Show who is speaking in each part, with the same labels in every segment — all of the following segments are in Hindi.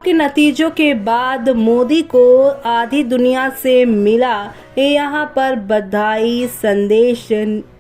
Speaker 1: के नतीजों के बाद मोदी को आधी दुनिया से मिला यहाँ पर बधाई संदेश।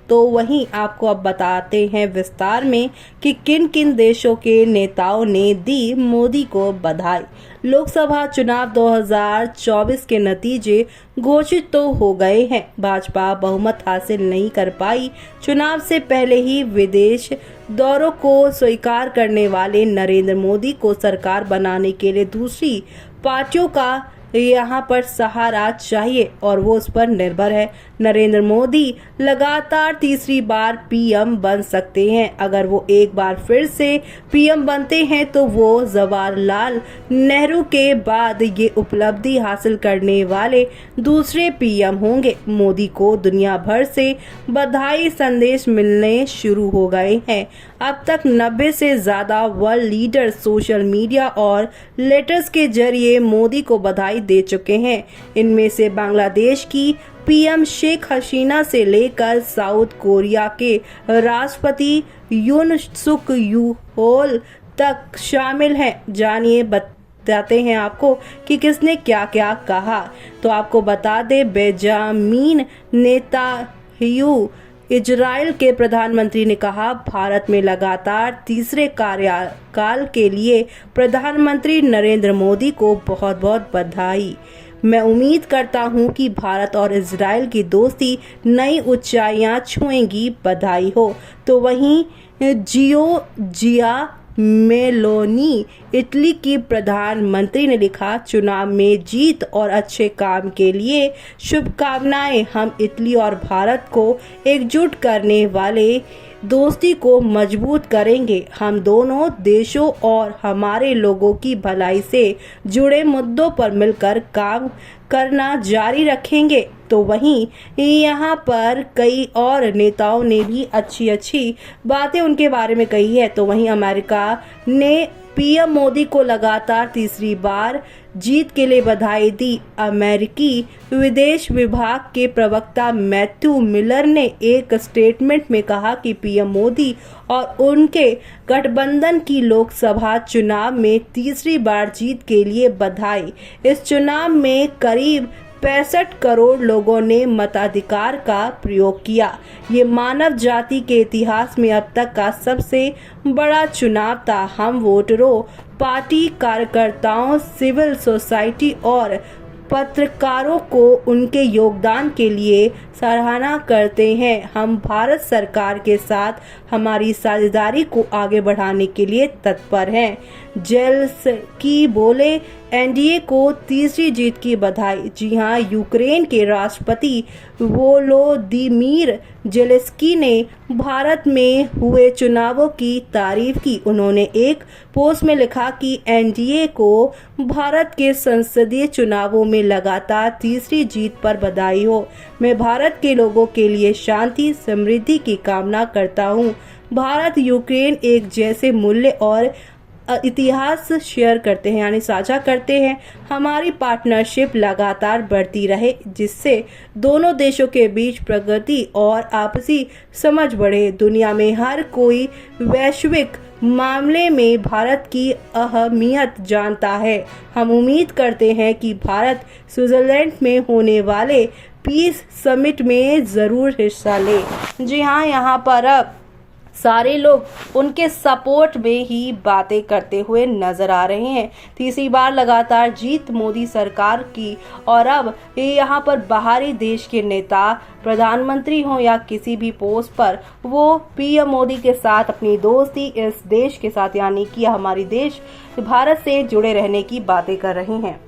Speaker 1: तो वहीं आपको अब बताते हैं विस्तार में कि किन किन देशों के नेताओं ने दी मोदी को बधाई। लोकसभा चुनाव 2024 के नतीजे घोषित तो हो गए हैं। भाजपा बहुमत हासिल नहीं कर पाई। चुनाव से पहले ही विदेश दौरों को स्वीकार करने वाले नरेंद्र मोदी को सरकार बनाने के लिए दूसरी पार्टियों का यहाँ पर सहारा चाहिए और वो उस पर निर्भर है। नरेंद्र मोदी लगातार तीसरी बार पीएम बन सकते हैं। अगर वो एक बार फिर से पीएम बनते हैं तो वो जवाहरलाल नेहरू के बाद ये उपलब्धि हासिल करने वाले दूसरे पीएम होंगे। मोदी को दुनिया भर से बधाई संदेश मिलने शुरू हो गए हैं। अब तक 90 से ज्यादा वर्ल्ड लीडर सोशल मीडिया और लेटर्स के जरिए मोदी को बधाई दे चुके हैं। इनमें से बांग्लादेश की पीएम शेख हसीना से लेकर साउथ कोरिया के राष्ट्रपति यून सुक यूहोल तक शामिल हैं। जानिए बताते हैं आपको कि किसने क्या क्या कहा। तो आपको बता दे, बेंजामिन नेतान्याहू इजराइल के प्रधानमंत्री ने कहा, भारत में लगातार तीसरे कार्यकाल के लिए प्रधानमंत्री नरेंद्र मोदी को बहुत बहुत बधाई। मैं उम्मीद करता हूं कि भारत और इजराइल की दोस्ती नई ऊंचाइयां छुएंगी। बधाई हो। तो वहीं जियोर्जिया मेलोनी इटली की प्रधानमंत्री ने लिखा, चुनाव में जीत और अच्छे काम के लिए शुभकामनाएं। हम इटली और भारत को एकजुट करने वाले दोस्ती को मजबूत करेंगे। हम दोनों देशों और हमारे लोगों की भलाई से जुड़े मुद्दों पर मिलकर काम करना जारी रखेंगे। तो वहीं यहाँ पर कई और नेताओं ने भी अच्छी बातें उनके बारे में कही है। तो वहीं अमेरिका ने पीएम मोदी को लगातार तीसरी बार जीत के लिए बधाई दी। अमेरिकी विदेश विभाग के प्रवक्ता मैथ्यू मिलर ने एक स्टेटमेंट में कहा कि पीएम मोदी और उनके गठबंधन की लोकसभा चुनाव में तीसरी बार जीत के लिए बधाई। इस चुनाव में करीब 65 करोड़ लोगों ने मताधिकार का प्रयोग किया। ये मानव जाति के इतिहास में अब तक का सबसे बड़ा चुनाव था। हम वोटरों, पार्टी कार्यकर्ताओं, सिविल सोसाइटी और पत्रकारों को उनके योगदान के लिए सराहना करते हैं। हम भारत सरकार के साथ हमारी साझेदारी को आगे बढ़ाने के लिए तत्पर हैं। जेलेंस्की बोले, एनडीए को तीसरी जीत की बधाई। जी हां, यूक्रेन के राष्ट्रपति वोलोदिमीर जेलेंस्की ने भारत में हुए चुनावों की तारीफ की। उन्होंने एक पोस्ट में लिखा कि एनडीए को भारत के संसदीय चुनावों में लगातार तीसरी जीत पर बधाई हो। मैं भारत के लोगों के लिए शांति समृद्धि की कामना करता हूं। भारत यूक्रेन एक जैसे मूल्य और इतिहास शेयर करते हैं, यानी साझा करते हैं। हमारी पार्टनरशिप लगातार बढ़ती रहे, जिससे दोनों देशों के बीच प्रगति और आपसी समझ बढ़े। दुनिया में हर कोई वैश्विक मामले में भारत की अहमियत जानता है। हम उम्मीद करते हैं कि भारत स्विट्जरलैंड में होने वाले पीस समिट में जरूर हिस्सा ले। जी हाँ, यहाँ पर अब सारे लोग उनके सपोर्ट में ही बातें करते हुए नजर आ रहे हैं। तीसरी बार लगातार जीत मोदी सरकार की। और अब यहाँ पर बाहरी देश के नेता प्रधानमंत्री हो या किसी भी पोस्ट पर, वो पीएम मोदी के साथ अपनी दोस्ती इस देश के साथ, यानी कि हमारी देश भारत से जुड़े रहने की बातें कर रहे हैं।